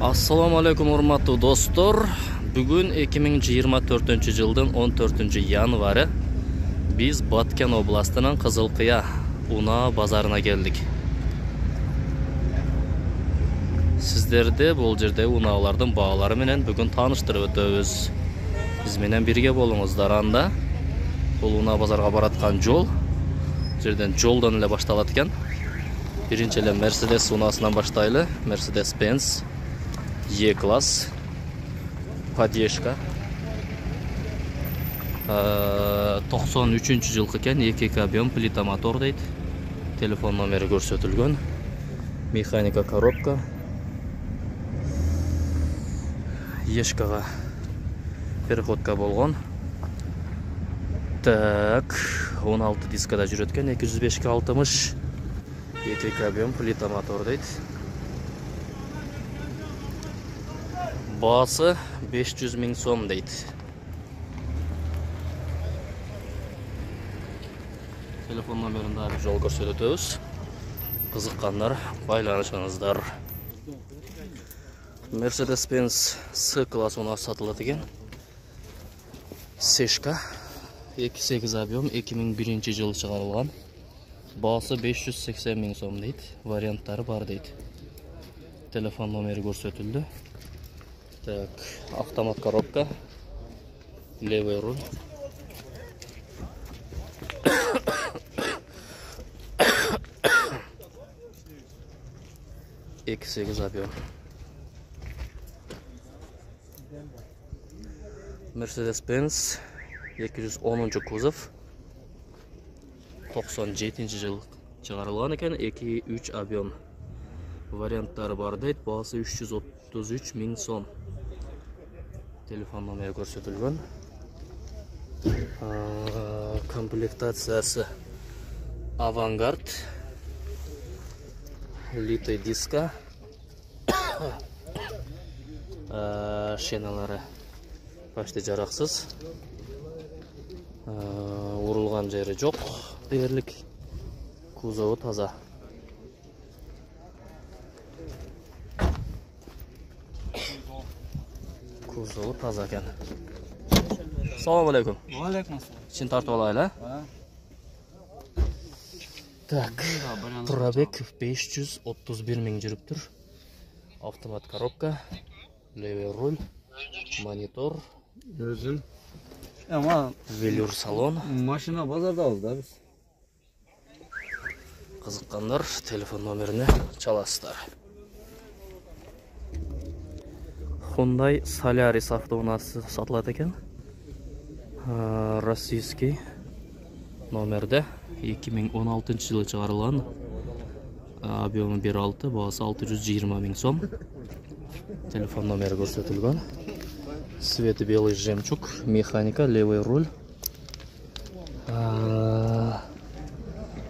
Assalamu alaikum урматтуу достор. Бүгүн 2024 жылдын 14 январы биз Баткен областынын Кызылкыя унаа базарына келдик. Сиздерди бул жерде унаалардын баалары менен бүгүн тааныштырып өтөбүз. Биз менен бирге болуңуздар. Анда бул унаа базарга бараткан жол жерден жолдон эле башталат экен. Биринчи эле Mercedes унаасынан баштайлы. Mercedes-Benz E-класс поддержка 93 жылкы экен, 2 объем плита мотор дейт. Телефон номери көрсөтүлгөн. Механика коробка. Ешкага переходка болгон. Так, 16 дискада жүрөт экен, 205 60. 2 объем плита мотор дейт. Баасы 500 000 сом дейт. Телефон номерин дагы жол көрсөтөбүз. Кызыккандар байланышыңыздар. Mercedes-Benz C-класс унаасы сатылат экен. Сешка 2.8 объем 2001 жылы чыгарылган. Баасы 580 000 сом дейт. Варианттары бар дейт. Телефон номери көрсөтүлдү. Так, автомат коробка, левый руль. X8 объем. Mercedes-Benz 210 кузов. 97 жыл чыгарылган экен, 2-3 объем. Варианттары бар дейт. Баасы 333 000 сом. Телефон номери көрсөтүлгөн. Комплектациясы Авангард. Литый диска. Шиналары почти жараксыз. Урулган жери жок. Дээрлик. Кузову таза. Кузову таза экен. Assalamu alaikum. Wa alaikum assalam. Чин тартып алайлы. Так, пробег 531 000 жүрүптүр. Автомат коробка, левый руль, монитор, Өзүм. Ама велюр салон. машина базардабыз да биз. Кызыккандар телефон номерине чаласыздар. Hyundai Solaris автоунаасы сатылат экен. Российский номерде 2016 жылы чыгарылган. Объемы 1.6, баасы 620 000 сом. Телефон номери көрсөтүлгөн. Цветы белый жемчуг, механика, левый руль.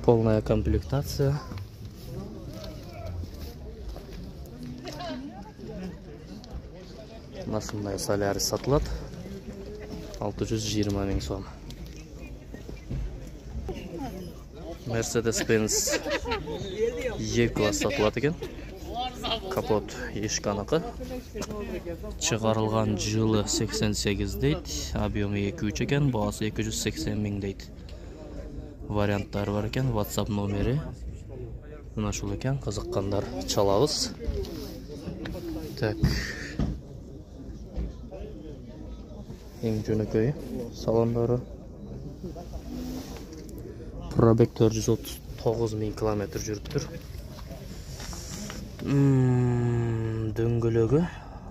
Полная комплектация. Насындай Solaris сатылат. 620 000 сом. Mercedes-Benz E-класс сатылат экен. Капот ешканыкы. Чыгарылган жылы 88 дейт. Объемы 2.3 экен, баасы 280 000 дейт. Варианттары бар экен. WhatsApp номери мына ушул экен. Кызыккандар чалабыз. Так. Эң жөнөкөй салондору. Пробег 439 000 км жүрүптүр. Дөңгөлөгү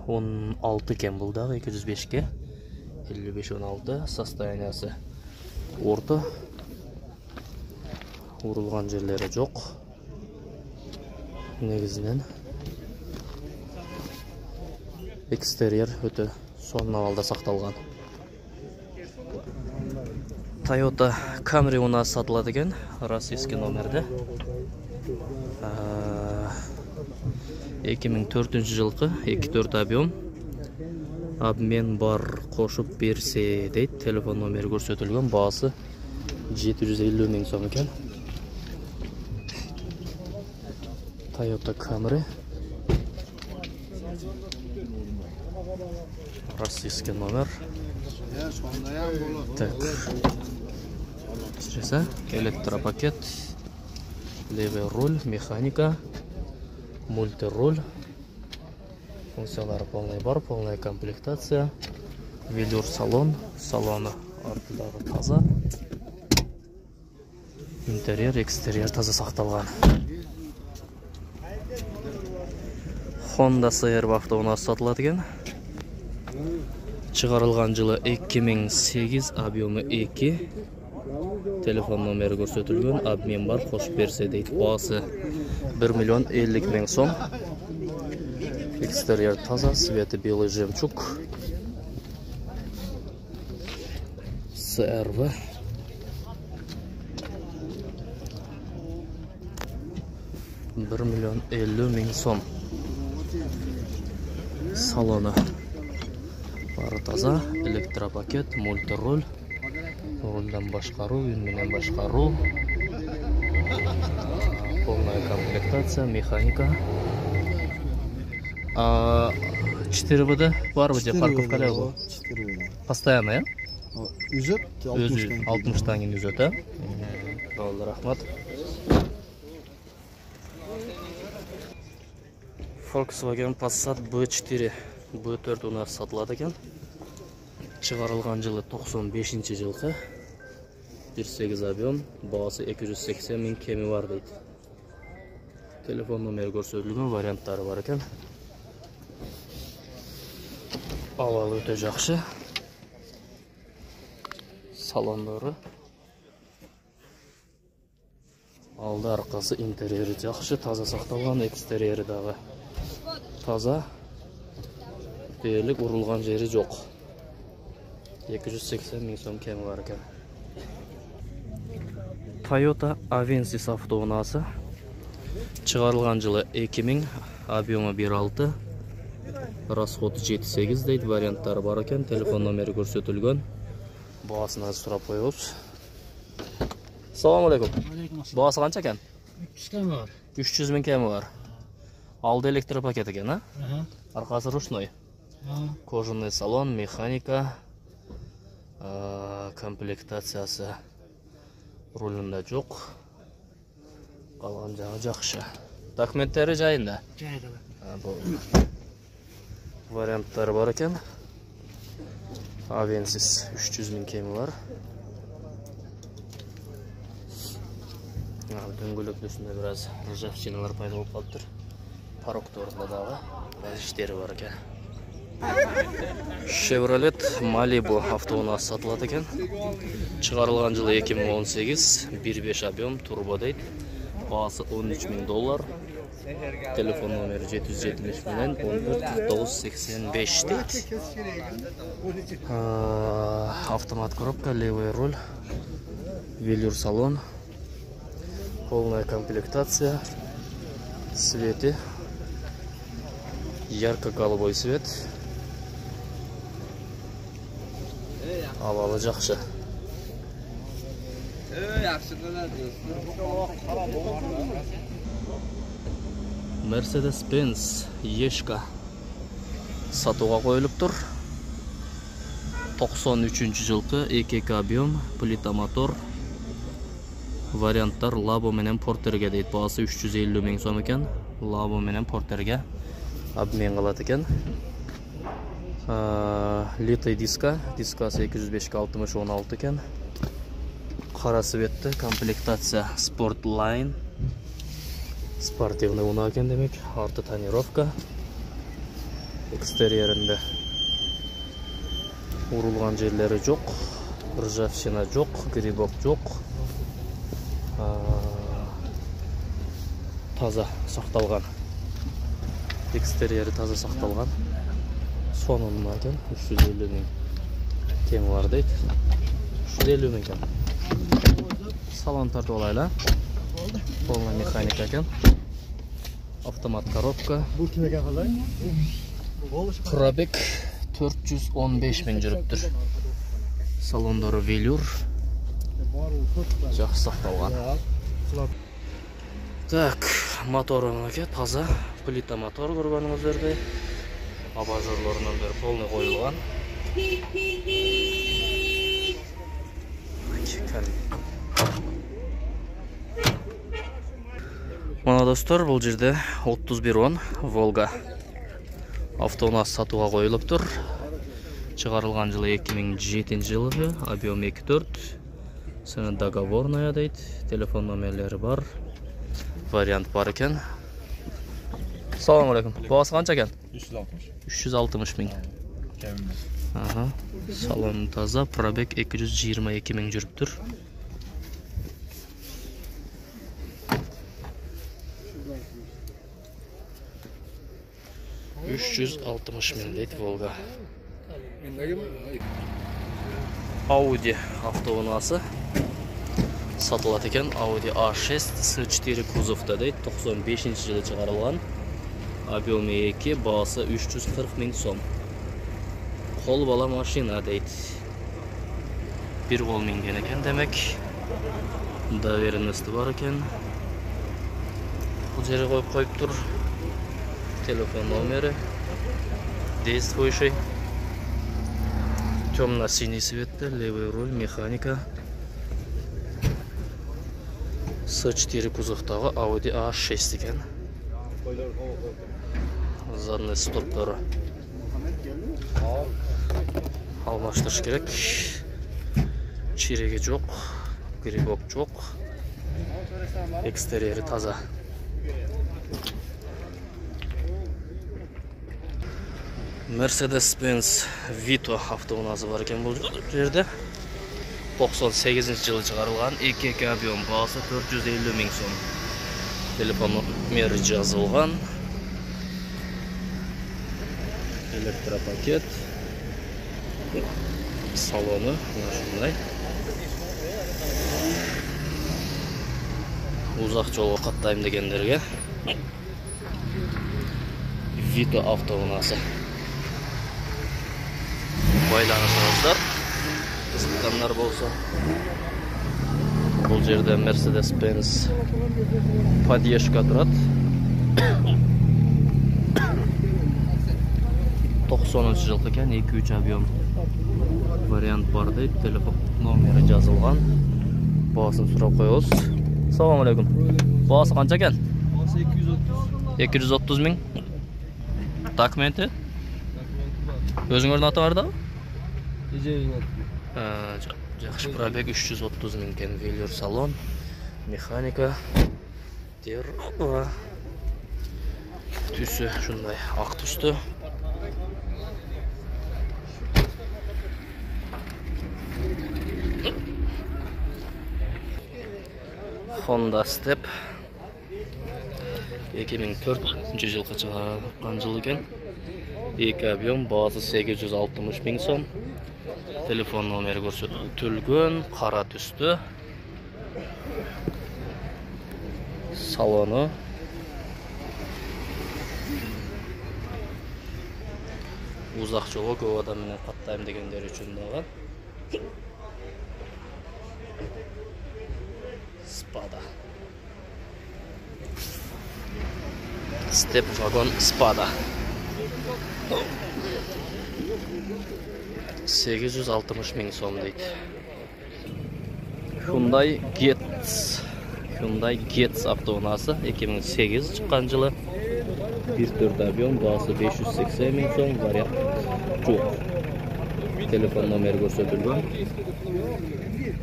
16 экен, бул дагы 205ке 55-16. Состояниясы орто. Урулган жерлери жок. Негизинен экстерьер өтө сонун абалда сакталган. Toyota Camry унаасы сатылат экен, российский номерде. 2004 жылкы 2.4 объем. Обмен бар, кошуп берсе дейт. Телефон номери көрсөтүлгөн. Баасы 750 000 сом экен. Toyota Camry Российский номер. Так. Сейчас электропакет, левый руль, механика, мультируль. Функциялары полный бар, полная комплектация. Велюр салон, салоны артындағы таза. Интерьер, экстерьер таза сақталған. Honda CR-V автоунасы сатылады екен. Шығарылған жылы 2008, объемы 2. Телефон номері көрсетілген, обмен бар, қош берсе дейді. Бағасы 1,50,000 сом. Экстерьер таза, светы белый жемчуг. CR-V. $1,50,000 сом. Салоны бары таза, электропакет, мультируль, рульдан башқару, үнменен башқару, полная комплектация, механика. 4 бар бі де парковка ләу? 4 Постоянно, я? Үзет, 60-тан кейін үзет, ә? Олды, рахмат. Volkswagen Passat B4 B4 у нас сатылады екен. Шығарылған жылы 95 жылғы. 1.8 объем, бағасы 280.000 кемі бар дейді. Телефон номері көрсетілген, варианттары бар екен. Авалы өте жақсы. Салондары. Алды арқасы, интерьері жақсы, таза сақталған, экстерьері дағы таза. Дерлік ұрылған жері жоқ. 280.000 сом кемі бар екен. Toyota Avensis автоунасы. Шығарылған жылы 2000, объемы 1.6, расходы 7.8 дейді, варианттары бар екен. Телефон номері көрсетілген. Бағасын аз сұрап қойғыз. Салам алейкум. Бағасы қанша екен? 300.000 кемі бар. Алды электропакет екен, а? Арқасы ручной. Кожаный салон, механика, комплектациясы рулында жоқ. Қалған жағы жақшы. Документтері жайында? Жайында. Варианттары бар екен. Avensis 300.000 кемі бар. Дөңгөлөкнесінде біраз ржавчиналар пайда болып қалып тұр. Парокторында дағы іштері бар екен. Chevrolet Malibu автоунасы сатылады екен. Шығарылған жылы 2018, 1.5 объем, турбо дейді. Бағасы $13.000. Телефон номері 770 менен 14.985 дейді. Автомат коробка, левый руль, велюр салон, полная комплектация, цветы, ярко-голубой цвет. Авалы жақшы. Mercedes-Benz Ешка сатуға қойылып тұр. 93 жылқы, 2 объем, плита мотор. Варианттар Labo менен Porterге дейді. Бағасы 350.000 сом екен. Labo менен Porterге обмен қылады екен. Литый диска, дискасы 205-60-16 екен. Қара светті, комплектация Sportline. Спортивный уна екен демек. Арты тонировка. Экстерьерінде урылған жерлері жоқ. Ржавчина жоқ, грибок жоқ. Таза сақталған. Экстерьері таза сақталған. Сонын екен. 350.000 кемі бар дейді. 350.000 екен. Салон тартып алайлы. Полная механика екен. Автомат коробка. Пробег 415.000 жүріп тұр. Салондары велюр. Жақсы сақталған. Так, моторы таза. Плита мотор көргеніңіздерде. Abajurlarından beri polni koyulgan. Mana dostlar, бұл жерде 3110 Volga автоунаас сатуға қойылыптыр. Чыгарылган жылы 2007 жылы, объем 2.4. Сені договорная дейді, телефон номерлері бар, вариант бар екен. Салам алейкум. Бағасы қанша екен? 360 мың. Салон таза, пробег 222 мың жүріп тұр. $360 мың дейді Volga. Audi автоунасы сатылат екен. Audi A6 S4 кузовта дейді, 95 жылы шығарылған. Объемы 2, бағасы 340 мың сом. Қол бала машина дейді. Bir қол минген екен демек. Доверенности бар екен. Бұл жері қойып тұр. Телефон номері действующий. Темно-синий цвет, левый руль, механика. S4 кузовтағы Audi A6 екен. Задний стоптары алмаштырыш керек. Чиреги жоқ, грибок жоқ. Экстерьері таза. Mercedes-Benz Vito автоунасы бар екен бұл жерде. 98 жылы шығарылған, 2 объем, бағасы 450 мың сом. Телефон номері жазылған. Электропакет. Салоны шундай. Ұзақ жолға қаттайым дегендерге Vito автоунасы. Байланысыңыздар, қызыққандар болса. Бұл жерде Mercedes-Benz подъезжка тұрады. 90 жылғы екен, 2-3 объем вариант бар дейді. Телефон номері жазылған. Бағасын сұрап қойыңыз. Салам алейкум. Бағасы қанша екен? Бағасы 230 мың. Документі? Өзіңіздің аты бар да? Жақшы, пробег 330 мың екен. Велюр салон, механика, дерево. Түсі шундай ақ түсті. Honda Step 2004 жылғы шығарылған жыл екен. 2 объем, бағасы 860 мың сом. Телефон номері көрсетілген, қара түсті. Салоны. Ұзақ жолға көп адаммен қаттайым дегендер үшін дағы. Спада. Step вагон Спада. 860 мың сом дейді. Hyundai Getz автоунасы 2008 шыққан жылы. 1.4 объем, бағасы 580 мың сом, вариант жоқ. Телефон номері көрсетілген.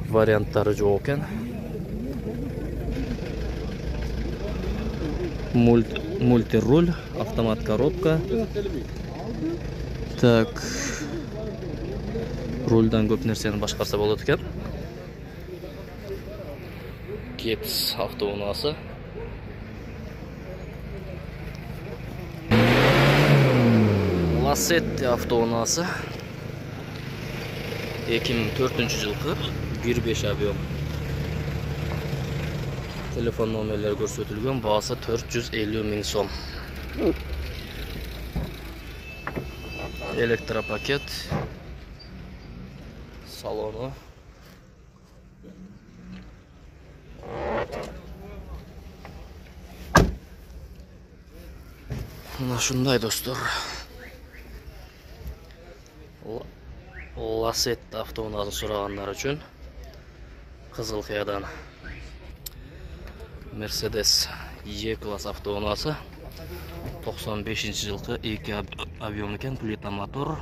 Варианттары жоқ екен. Мультируль, автомат коробка. Так, рульдан көп нәрсені башқарса болады екен. Getz автоунасы. Lacetti автоунасы. 2004 жылғы 1.5 объем. Телефон номерлері көрсетілген, бағасы 450 мың сом. Электропакет. Салоны. Мына шундай достар. Laset avtounaсын suraganlar üçün Kızılkaya'dan Mercedes E-Class avtounası 95 жылғы 2 объемлыкен плита мотор.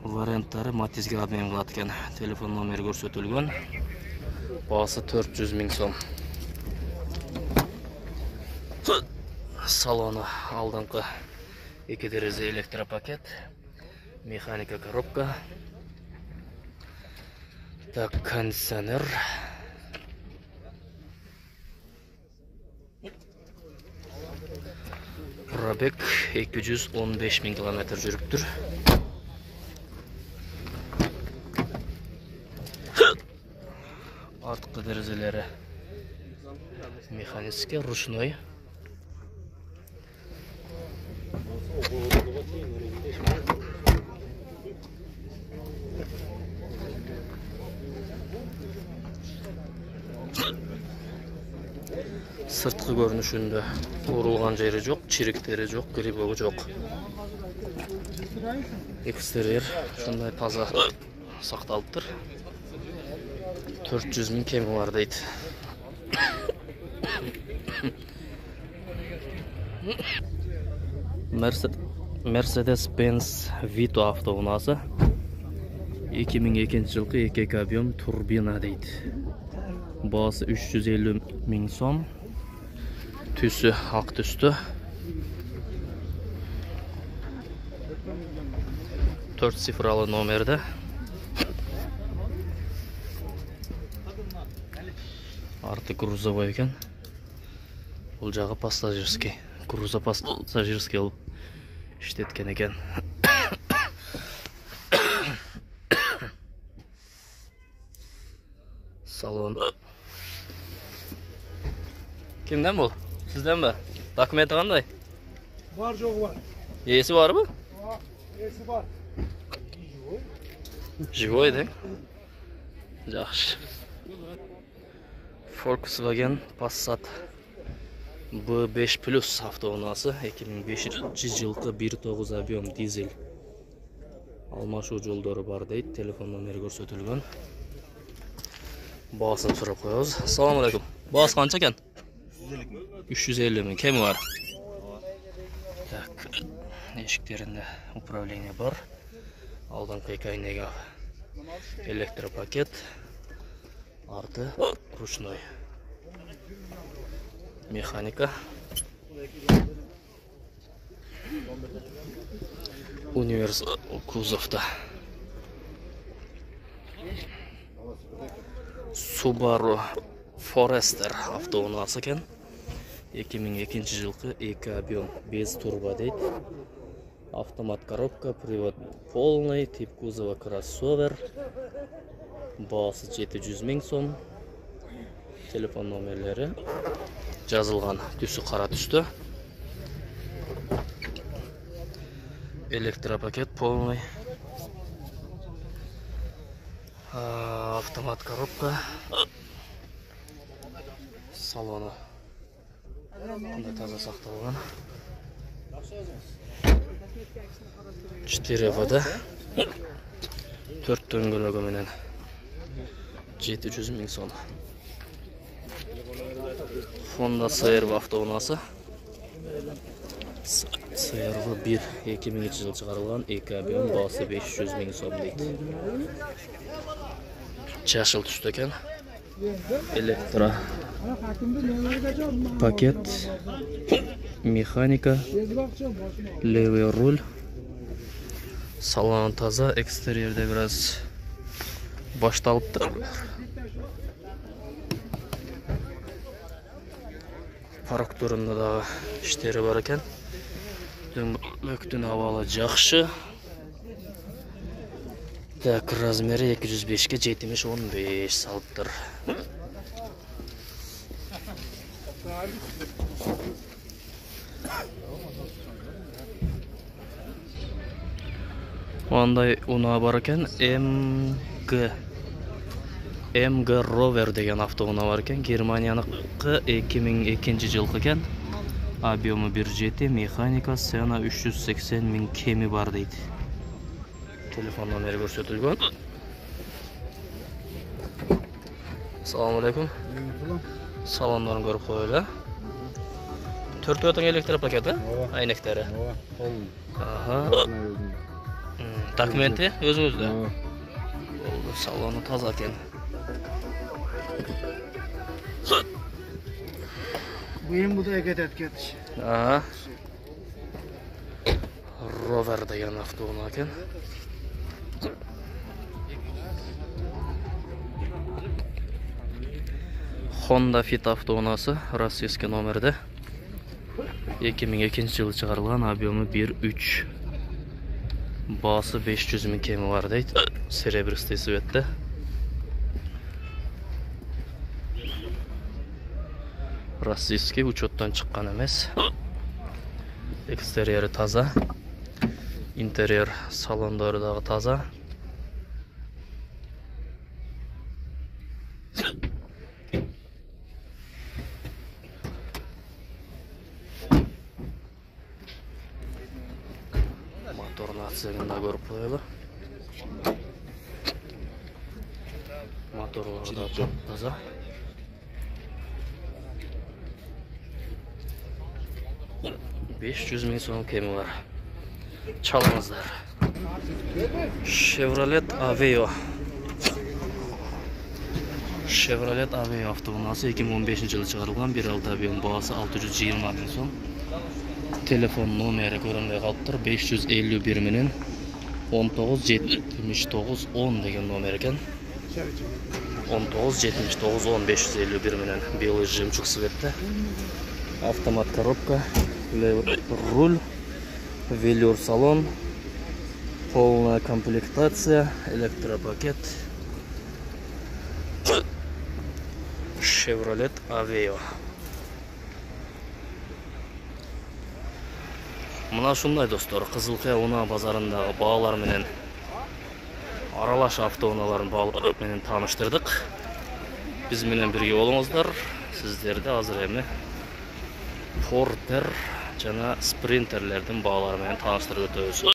Варианттары Matiz Gradmen кылат. Телефон номері көрсөтүлгөн. Басы 400 000 сом. Салоны алдыңкы 2 терезе электропакет, механика коробка. Так, кондиционер. Пробег 215 000 км жүрүптүр. Артқы терезелери механический, ручной. Сырткы көрүнүшүндө урулган жери жок, чириктери жок, грибогу жок. Экстерьер ушундай таза сакталыптыр. 400 000 кеми бар дейт. Mercedes-Benz Vito avtounасы 2002 жылғы 2 объем турбина дейт. Басы 350 000 сом. Түсі ақ түсті. 4 цифралы номерді. Арты грузовой екен. Бұл жағы пассажирский. Груза пассажирский ол іштеткен екен. Салон. Kimden bu? Sizden mi? Dokumenti qanday? Var joğu var. Esi var mı? Esi var. Живой, да? Жақсы. Volkswagen Passat B5 Plus avtounасы 2005 жылғы 1.9 объем дизель. Алмашуу жолдору бар дейт. Телефон номери көрсөтүлгөн. Баасын сурап коебуз. Ассаламу алейкум. Баасы канча экен? 350 000. Кеми бар? Так, эшиктеринде управление бар. Алдыңкы эки айнеге электропакет. Арты ручной. Механика. Универсал кузовда. Subaru Forester avtounасы екен. 2002 жылғы 2 объем без турбо дейт. Автомат коробка, привод полный, тип кузова кроссовер. Басы 700 000 сом. Телефон номерлері жазылған. Түсі қара түсті. Электропакет полный. Автомат коробка. Салоны қандай таза сақталған. 4 вода. 4 дөңгөлөгү менен 700 000 сом. Honda CR-V avtounасы. CR-V 1 2002 жылы чыгарылган, 2 объем, басы 500 000 сом дейт. Жашыл түстө экен. Электро пакет, механика, левый руль. Салон таза, экстерьерде бираз башталыптыр. Парктурунда дагы иштери бар экен. Дөңгөлөктүн абалы жакшы. Так, размери 205-ке 70-15 салыптыр. Андай унаа бар экен. MG Rover деген автоунаа бар экен. Германияныкы 2002 жылкы экен. Объемы 1.7, механика, сена 380 000 кеми бар дейт. Telefon nomeri ko'rsatilgan. Assalomu alaykum. Salonlarni ko'rib qo'yinglar. 4 o'tin elektr paketi, aynaklari. Aha. Dokumenti o'zingizda. Bo'ldi, saloni toza ekan. Bu ham bu da ketish. Aha. Rover degan avtomobil ekan. Honda Fit avtomobilasi rossiyaskiy nomerda 2002-yil chiqarilgan, ob'yomi 1.3. Bası 500 ming kemi var deydi. Serebristy svetda. Rossiyaskiy uchotdan chiqqan emas. Eksteriyeri toza. Interior salonlaridagi toza. Motorni atsaganda ko'rib qo'yaylik. Motorlarda toza. $500 ming so'm kemi var. Çalmazlar. Chevrolet Aveo. Chevrolet Aveo avtomobilasi 2015-yilda chiqarilgan, 1.6 ob'yom, bahası 620 ming so'm. Telefon nomeri ko'rinmay qolibdir. 551 ming 197910 degan nomer ekan. 197910 551 ming белый жемчуг светda. Автомат коробка, руль, велюр салон, полная комплектация, электропакет. Chevrolet Aveo. Mına şunday dostlar, Kızılkaya Una bazarındагы bağlar menen aralaş avtounalaарын bağlar menen tanıştırdık. Biz menen birge bolуңуздар. Sizlerde hazır эми Porter жана Sprinterlerдин bağları menen tanıştırып өтөбүз.